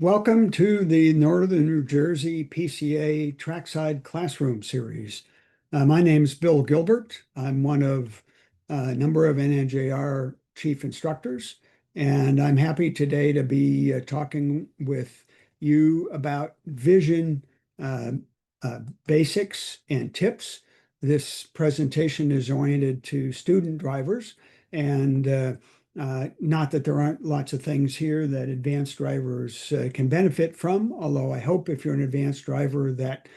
Welcome to the Northern New Jersey PCA Trackside Classroom Series. My name's Bill Gilbert. I'm one of a number of NNJR chief instructors, and I'm happy today to be talking with you about vision uh, basics and tips. This presentation is oriented to student drivers, and not that there aren't lots of things here that advanced drivers can benefit from, although I hope if you're an advanced driver that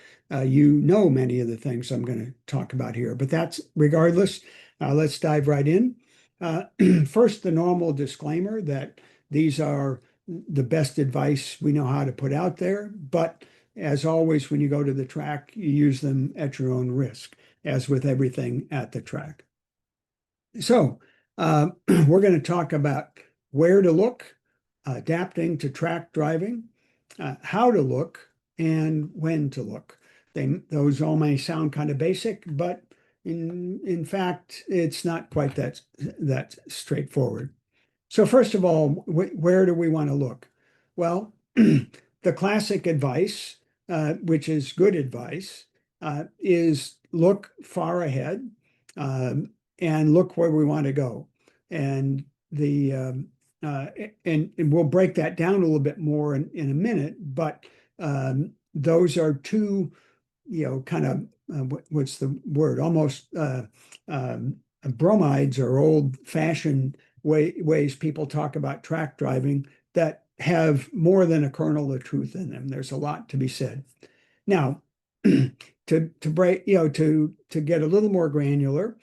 you know many of the things I'm going to talk about here. But that's regardless. Let's dive right in. Uh, First, the normal disclaimer that these are the best advice we know how to put out there. But as always, when you go to the track, you use them at your own risk, as with everything at the track. So, we're going to talk about where to look, adapting to track driving, how to look, and when to look. Those all may sound kind of basic, but in fact, it's not quite that straightforward. So first of all, where do we want to look? Well, the classic advice, which is good advice, is look far ahead. And look where we want to go. And the and we'll break that down a little bit more in a minute, but those are two, kind of what's the word? Almost bromides or old-fashioned ways people talk about track driving that have more than a kernel of truth in them. There's a lot to be said. Now, to break, to get a little more granular,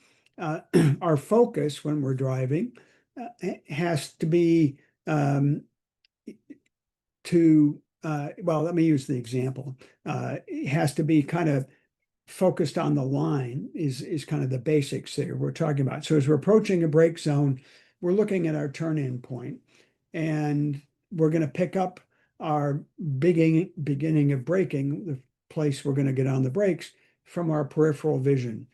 our focus when we're driving has to be well, let me use the example. It has to be kind of focused on the line is kind of the basics there we're talking about. So as we're approaching a brake zone, we're looking at our turn-in point, and we're going to pick up our beginning of braking, the place we're going to get on the brakes, from our peripheral vision.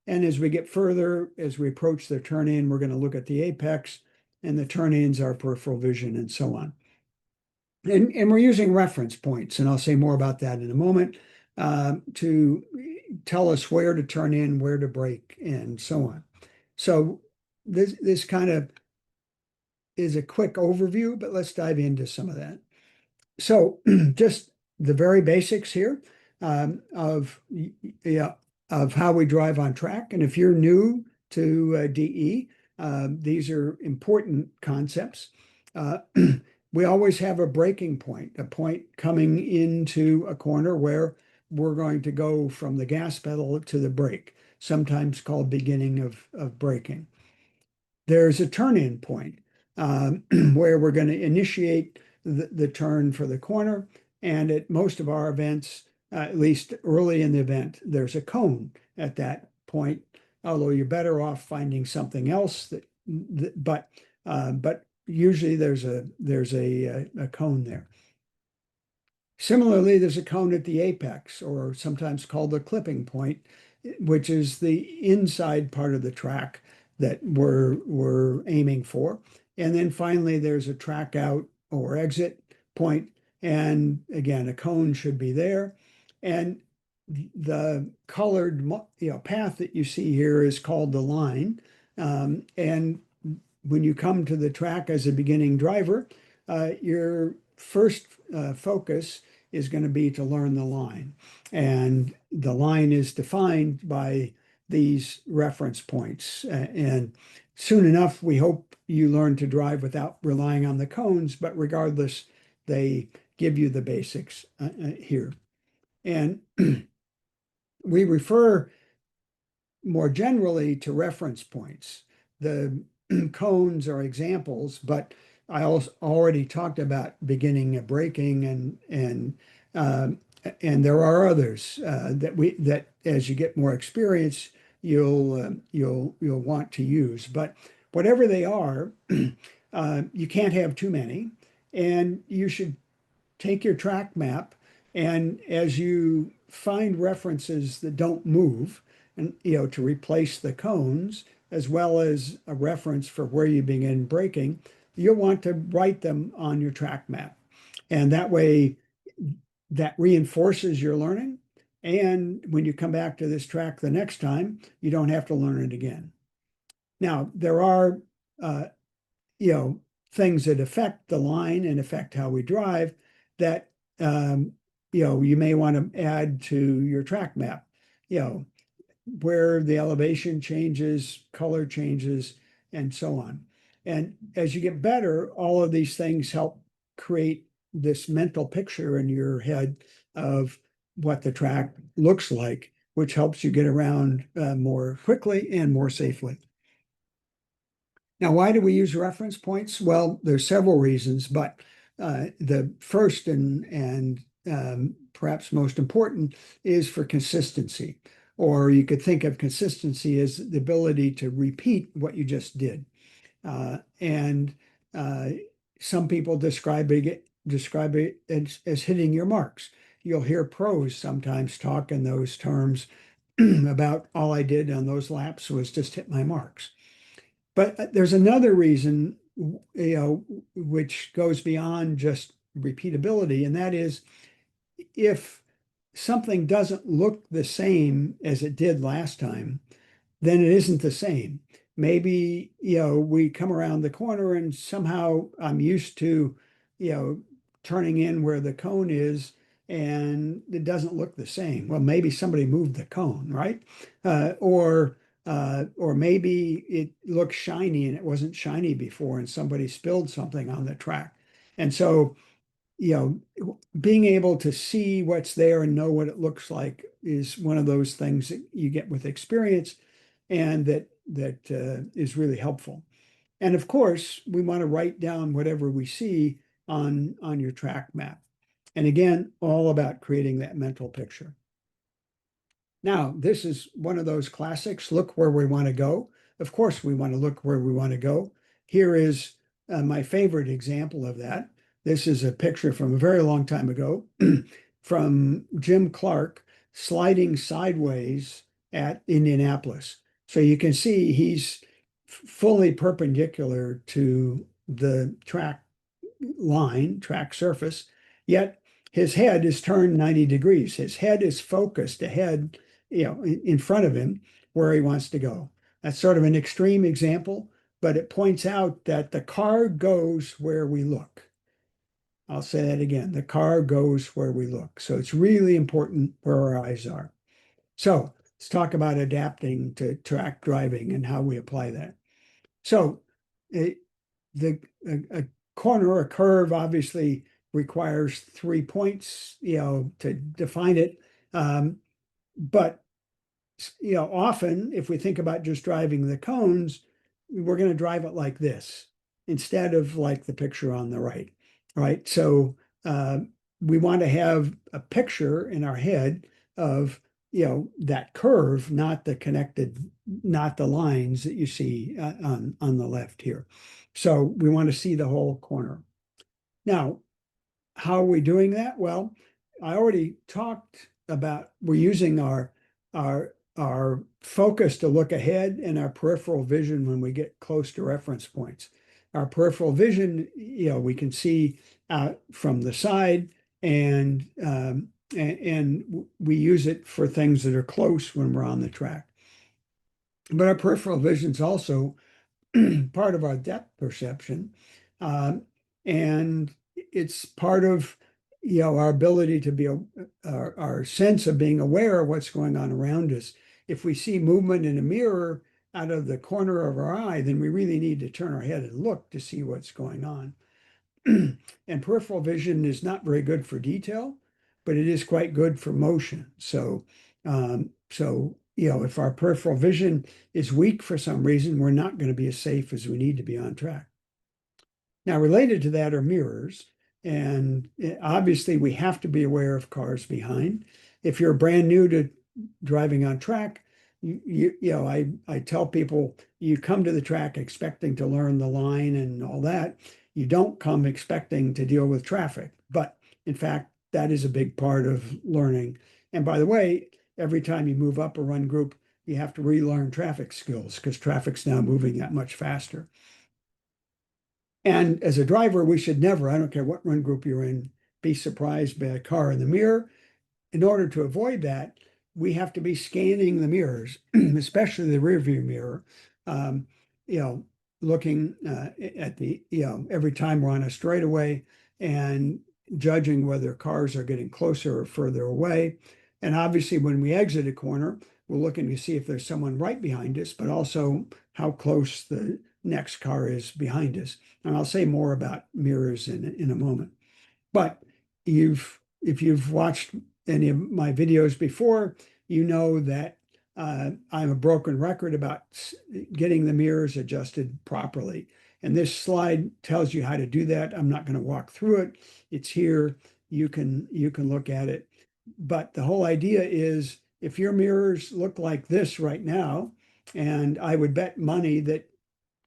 And as we get further, as we approach the turn-in, we're going to look at the apex, and the turn-ins are peripheral vision, and so on. And we're using reference points, and I'll say more about that in a moment, to tell us where to turn in, where to brake, and so on. So this kind of is a quick overview, but let's dive into some of that. So just the very basics here of how we drive on track. And if you're new to DE, these are important concepts. We always have a braking point, a point coming into a corner where we're going to go from the gas pedal to the brake, sometimes called beginning of braking. There's a turn-in point where we're going to initiate the turn for the corner. And at most of our events, at least early in the event, there's a cone at that point, although you're better off finding something else but usually there's a cone there. Similarly, there's a cone at the apex, or sometimes called the clipping point, which is the inside part of the track that we're aiming for. And then finally, there's a track out or exit point. And again, a cone should be there. And the colored path that you see here is called the line. And when you come to the track as a beginning driver, your first focus is going to be to learn the line. And the line is defined by these reference points. And soon enough, we hope you learn to drive without relying on the cones, but regardless, they give you the basics here. And we refer more generally to reference points. The cones are examples, but I also already talked about beginning of braking, and there are others that as you get more experience, you'll want to use. But whatever they are, you can't have too many, and you should take your track map, and as you find references that don't move, and to replace the cones, as well as a reference for where you begin braking, you'll want to write them on your track map. And that way, that reinforces your learning. And when you come back to this track the next time, you don't have to learn it again. Now, there are, uh, you know, things that affect the line and affect how we drive that, you may want to add to your track map, you know, where the elevation changes, color changes, and so on. And as you get better, all of these things help create this mental picture in your head of what the track looks like, which helps you get around more quickly and more safely. Now, why do we use reference points? Well, there's several reasons, but the first and perhaps most important is for consistency. Or you could think of consistency as the ability to repeat what you just did. And some people describe it as hitting your marks. You'll hear pros sometimes talk in those terms about all I did on those laps was just hit my marks. But there's another reason, which goes beyond just repeatability, and that is if something doesn't look the same as it did last time, then it isn't the same. Maybe, we come around the corner and somehow I'm used to, turning in where the cone is and it doesn't look the same. Well, maybe somebody moved the cone, right? Or maybe it looks shiny and it wasn't shiny before and somebody spilled something on the track. And so, being able to see what's there and know what it looks like is one of those things that you get with experience and that is really helpful. And of course, we want to write down whatever we see on your track map. And again, all about creating that mental picture. Now, this is one of those classics. Look where we want to go. Of course, we want to look where we want to go. Here is my favorite example of that. This is a picture from a very long time ago from Jim Clark sliding sideways at Indianapolis. So you can see he's fully perpendicular to the track line, track surface, yet his head is turned 90 degrees. His head is focused ahead, in front of him where he wants to go. That's sort of an extreme example, but it points out that the car goes where we look. I'll say that again. The car goes where we look. So it's really important where our eyes are. So let's talk about adapting to track driving and how we apply that. So a corner, a curve, obviously requires 3 points, to define it. But often if we think about just driving the cones, we're going to drive it like this instead of like the picture on the right, right? So we want to have a picture in our head of, that curve, not the lines that you see on the left here. So we want to see the whole corner. Now, how are we doing that? Well, I already talked about we're using our focus to look ahead and our peripheral vision when we get close to reference points. Our peripheral vision, we can see out from the side and we use it for things that are close when we're on the track. But our peripheral vision is also part of our depth perception. And it's part of our ability to be our sense of being aware of what's going on around us. If we see movement in a mirror out of the corner of our eye, then we really need to turn our head and look to see what's going on. And peripheral vision is not very good for detail, but it is quite good for motion. So if our peripheral vision is weak for some reason, we're not going to be as safe as we need to be on track. Now, related to that are mirrors. And obviously, we have to be aware of cars behind. If you're brand new to driving on track, I tell people you come to the track expecting to learn the line and all that. You don't come expecting to deal with traffic. But in fact, that is a big part of learning. And by the way, every time you move up a run group, you have to relearn traffic skills because traffic's now moving that much faster. And as a driver, we should never, I don't care what run group you're in, be surprised by a car in the mirror. In order to avoid that, we have to be scanning the mirrors, especially the rear view mirror, um, you know, looking at every time we're on a straightaway and judging whether cars are getting closer or further away. And obviously, when we exit a corner, we're looking to see if there's someone right behind us, but also how close the next car is behind us. And I'll say more about mirrors in a moment. But if you've watched any of my videos before, you know that I'm a broken record about getting the mirrors adjusted properly. And this slide tells you how to do that. I'm not going to walk through it. It's here. You can look at it. But the whole idea is if your mirrors look like this right now, and I would bet money that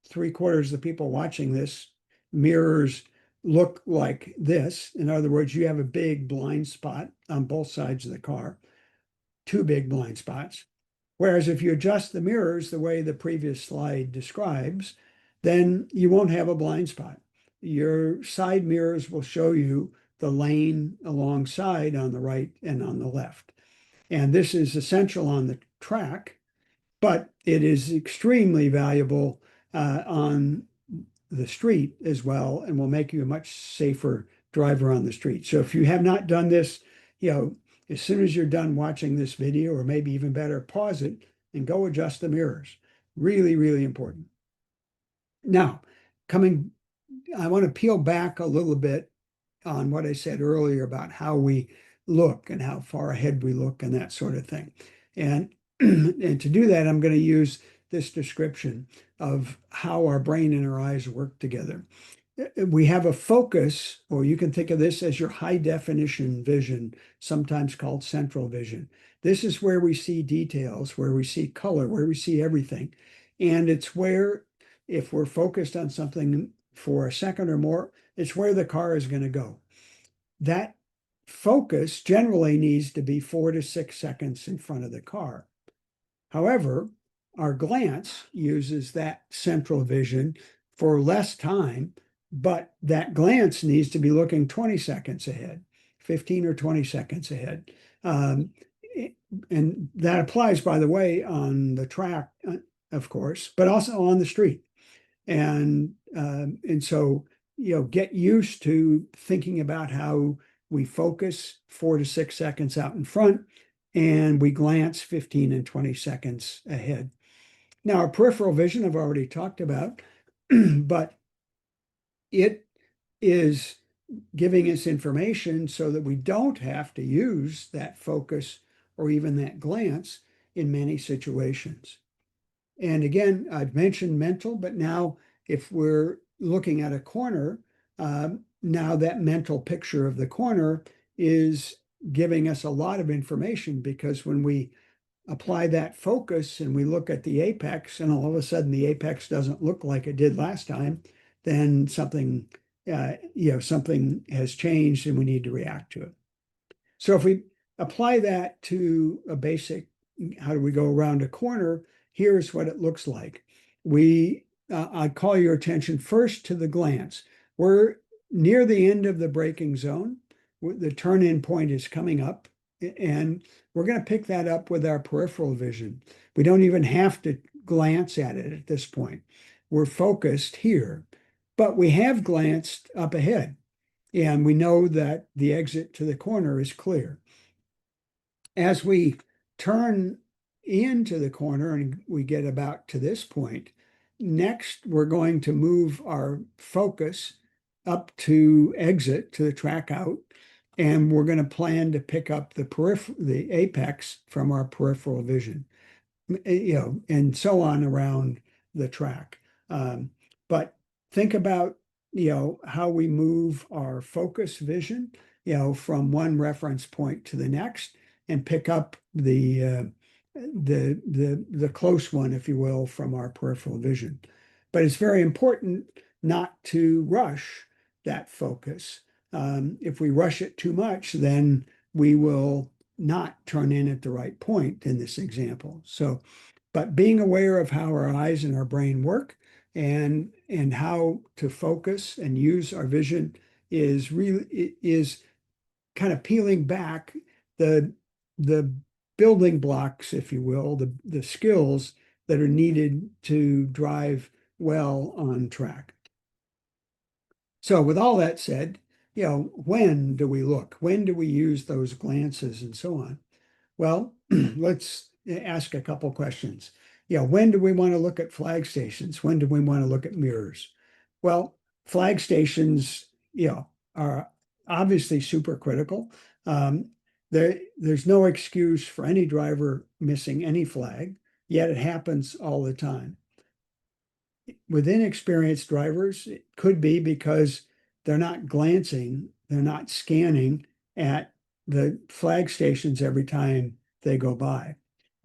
three-quarters of the people watching this mirrors look like this. In other words, you have a big blind spot on both sides of the car, two big blind spots. Whereas if you adjust the mirrors the way the previous slide describes, then you won't have a blind spot. Your side mirrors will show you the lane alongside on the right and on the left. And this is essential on the track, but it is extremely valuable on the street as well, and will make you a much safer driver on the street. So if you have not done this, as soon as you're done watching this video, or maybe even better, pause it and go adjust the mirrors. Really, really important. Now, I want to peel back a little bit on what I said earlier about how we look and how far ahead we look and that sort of thing. And and to do that, I'm going to use this description of how our brain and our eyes work together. We have a focus, or you can think of this as your high definition vision, sometimes called central vision. This is where we see details, where we see color, where we see everything. And it's where, if we're focused on something for a second or more, it's where the car is going to go. That focus generally needs to be 4 to 6 seconds in front of the car. However, our glance uses that central vision for less time, but that glance needs to be looking 20 seconds ahead, 15 or 20 seconds ahead. And that applies, by the way, on the track, of course, but also on the street. And so, get used to thinking about how we focus 4 to 6 seconds out in front, and we glance 15 and 20 seconds ahead. Now, our peripheral vision I've already talked about, but it is giving us information so that we don't have to use that focus or even that glance in many situations. And again, I've mentioned mental, but now if we're looking at a corner, now that mental picture of the corner is giving us a lot of information, because when we apply that focus and we look at the apex and all of a sudden the apex doesn't look like it did last time, then something has changed and we need to react to it. So if we apply that to a basic, how do we go around a corner? Here's what it looks like. I call your attention first to the glance. We're near the end of the braking zone. The turn-in point is coming up, and we're going to pick that up with our peripheral vision. We don't even have to glance at it at this point. We're focused here, but we have glanced up ahead, and we know that the exit to the corner is clear. As we turn into the corner and we get about to this point, next we're going to move our focus up to exit to the track out, and we're going to plan to pick up the apex from our peripheral vision, and so on around the track. But think about, how we move our focus vision, from one reference point to the next, and pick up the close one, if you will, from our peripheral vision. But it's very important not to rush that focus. If we rush it too much, then we will not turn in at the right point in this example. So, but being aware of how our eyes and our brain work, and how to focus and use our vision is kind of peeling back the the building blocks, if you will, the skills that are needed to drive well on track. So with all that said, when do we look? When do we use those glances and so on? Well, let's ask a couple questions. When do we want to look at flag stations? When do we want to look at mirrors? Well, flag stations, are obviously super critical. Um, there's no excuse for any driver missing any flag, yet it happens all the time. With inexperienced drivers, it could be because they're not glancing, they're not scanning at the flag stations every time they go by.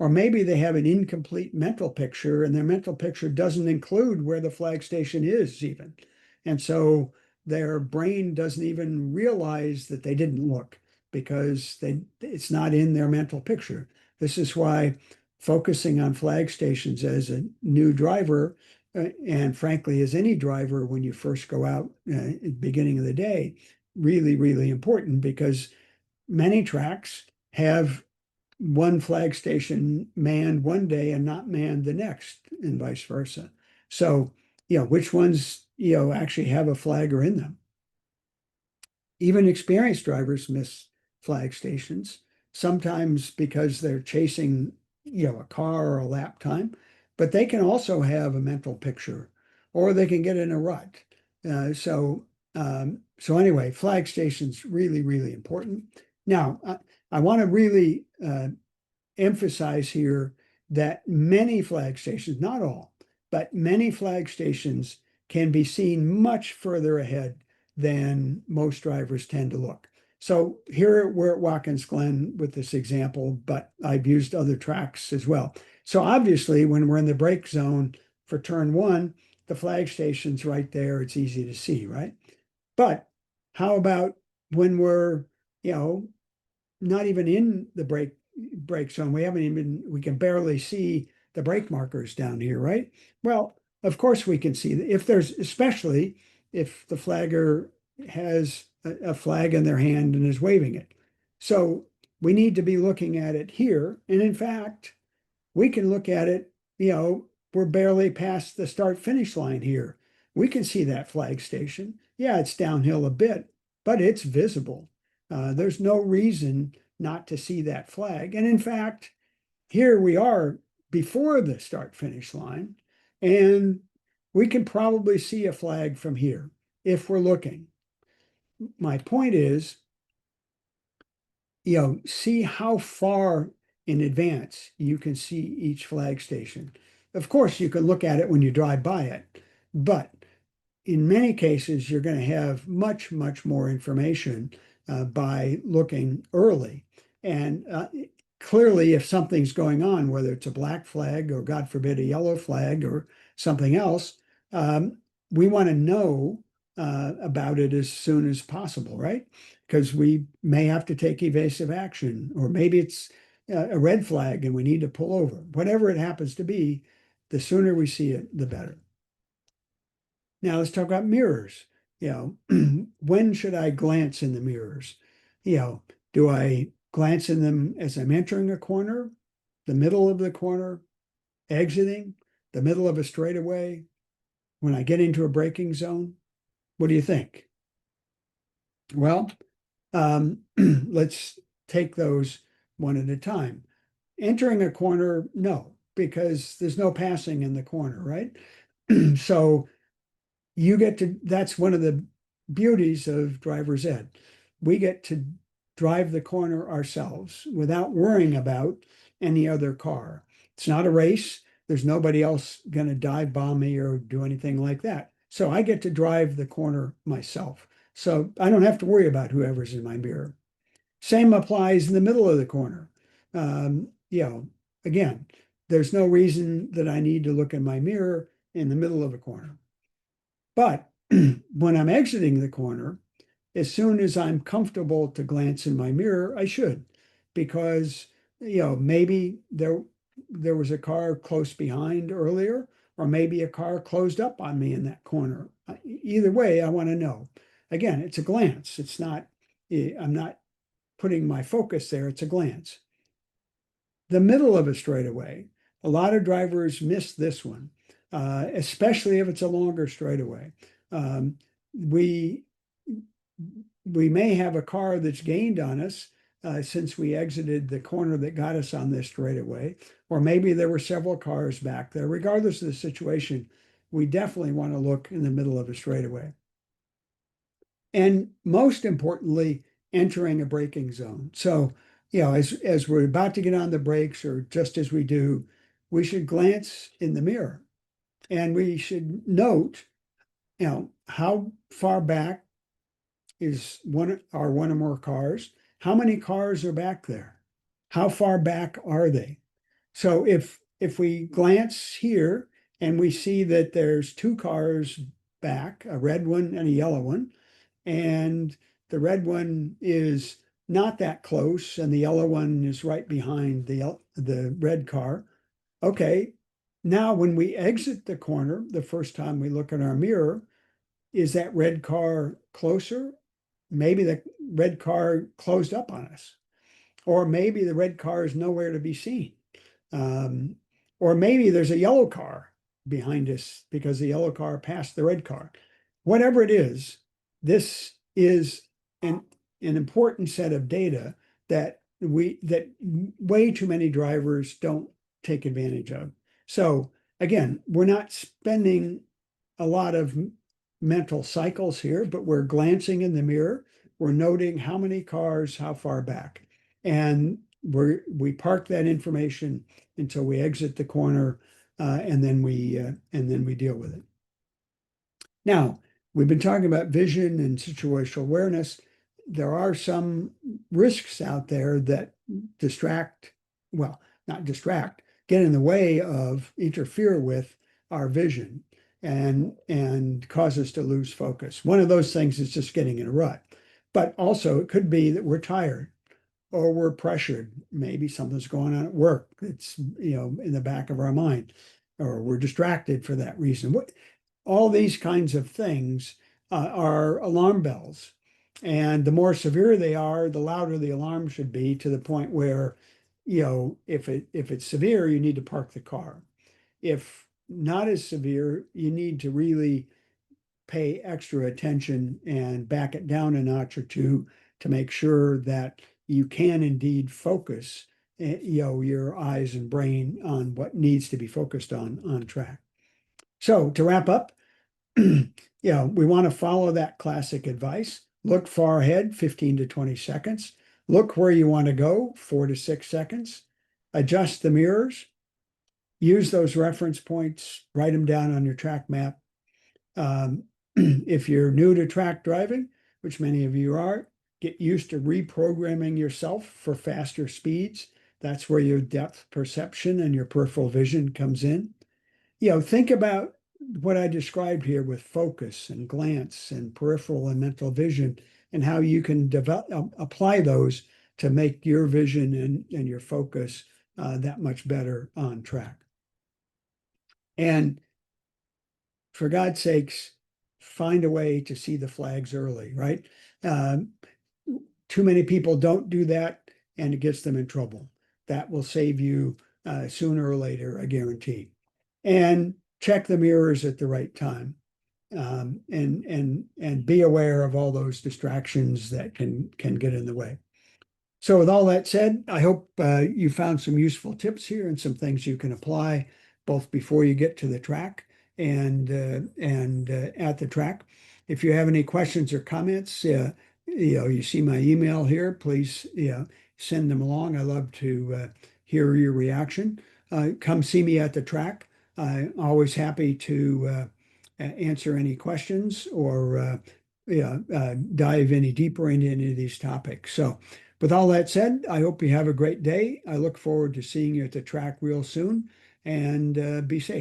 Or maybe they have an incomplete mental picture and their mental picture doesn't include where the flag station is even. And so their brain doesn't even realize that they didn't look because it's not in their mental picture. This is why focusing on flag stations as a new driver and frankly, as any driver, when you first go out at the beginning of the day, really, really important because many tracks have one flag station manned one day and not manned the next, and vice versa. So, which ones, actually have a flagger in them? Even experienced drivers miss flag stations, sometimes because they're chasing, a car or a lap time, but they can also have a mental picture or they can get in a rut. So anyway, flag stations really, really important. Now, I want to really emphasize here that many flag stations, not all, but many flag stations can be seen much further ahead than most drivers tend to look. So here we're at Watkins Glen with this example, but I've used other tracks as well. So obviously, when we're in the brake zone for turn one, the flag station's right there. It's easy to see, right? But how about when we're, not even in the brake zone? We can barely see the brake markers down here, right? Well, of course we can see if especially if the flagger has a flag in their hand and is waving it. So we need to be looking at it here. And in fact, we can look at it, we're barely past the start finish line here. We can see that flag station. Yeah, it's downhill a bit, but it's visible. There's no reason not to see that flag. And in fact, here we are before the start finish line, and we can probably see a flag from here if we're looking. My point is, see how far in advance you can see each flag station. Of course, you can look at it when you drive by it, but in many cases, you're going to have much, much more information by looking early. And clearly, if something's going on, whether it's a black flag or, God forbid, a yellow flag or something else, we want to know about it as soon as possible, right? Because we may have to take evasive action, or maybe it's a red flag and we need to pull over. Whatever it happens to be, the sooner we see it, the better. Now let's talk about mirrors. When should I glance in the mirrors? Do I glance in them as I'm entering a corner, the middle of the corner, exiting, the middle of a straightaway, when I get into a braking zone? What do you think? Well, let's take those one at a time. Entering a corner, no, because there's no passing in the corner, right? So that's one of the beauties of driver's ed. We get to drive the corner ourselves without worrying about any other car. It's not a race. There's nobody else going to dive bomb me or do anything like that. So I get to drive the corner myself. So I don't have to worry about whoever's in my mirror. Same applies in the middle of the corner. Again, there's no reason that I need to look in my mirror in the middle of a corner. But when I'm exiting the corner, as soon as I'm comfortable to glance in my mirror, I should, because maybe there was a car close behind earlier, or maybe a car closed up on me in that corner. Either way, I want to know. Again, it's a glance. I'm not putting my focus there, it's a glance. The middle of a straightaway, a lot of drivers miss this one, especially if it's a longer straightaway. Um, we we may have a car that's gained on us since we exited the corner that got us on this straightaway, or maybe there were several cars back there. Regardless of the situation, we definitely want to look in the middle of a straightaway. And most importantly, entering a braking zone. So, as we're about to get on the brakes, or just as we do, we should glance in the mirror and we should note, how far back is one or more cars? How many cars are back there? How far back are they? So if we glance here and we see that there's two cars back, a red one and a yellow one, and the red one is not that close and the yellow one is right behind the red car. Okay, now when we exit the corner, the first time we look in our mirror, is that red car closer? Maybe the red car closed up on us, or maybe the red car is nowhere to be seen. Um, or maybe there's a yellow car behind us because the yellow car passed the red car. Whatever it is, this is an important set of data that way too many drivers don't take advantage of. So again, we're not spending a lot of mental cycles here, but we're glancing in the mirror. We're noting how many cars, how far back. And we park that information until we exit the corner, and then we deal with it. Now, we've been talking about vision and situational awareness. There are some risks out there that not distract, get in the way of, interfere with our vision and cause us to lose focus. One of those things is just getting in a rut. But also it could be that we're tired or we're pressured. Maybe something's going on at work. It's, in the back of our mind, or we're distracted for that reason. All these kinds of things are alarm bells. And the more severe they are, the louder the alarm should be, to the point where, if it's severe, you need to park the car. If not as severe, you need to really pay extra attention and back it down a notch or two to make sure that you can indeed focus, your eyes and brain on what needs to be focused on track. So to wrap up, we want to follow that classic advice. Look far ahead, 15 to 20 seconds. Look where you want to go, 4 to 6 seconds. Adjust the mirrors. Use those reference points, write them down on your track map. If you're new to track driving, which many of you are, get used to reprogramming yourself for faster speeds. That's where your depth perception and your peripheral vision comes in. Think about what I described here with focus and glance and peripheral and mental vision, and how you can apply those to make your vision and your focus that much better on track. And for God's sakes, find a way to see the flags early, right? Too many people don't do that, and it gets them in trouble. That will save you sooner or later, I guarantee. And check the mirrors at the right time, and be aware of all those distractions that can get in the way. So with all that said, I hope you found some useful tips here and some things you can apply both before you get to the track and at the track. If you have any questions or comments, you see my email here. Please, send them along. I love to hear your reaction. Come see me at the track. I'm always happy to answer any questions or dive any deeper into any of these topics. So with all that said, I hope you have a great day. I look forward to seeing you at the track real soon, and be safe.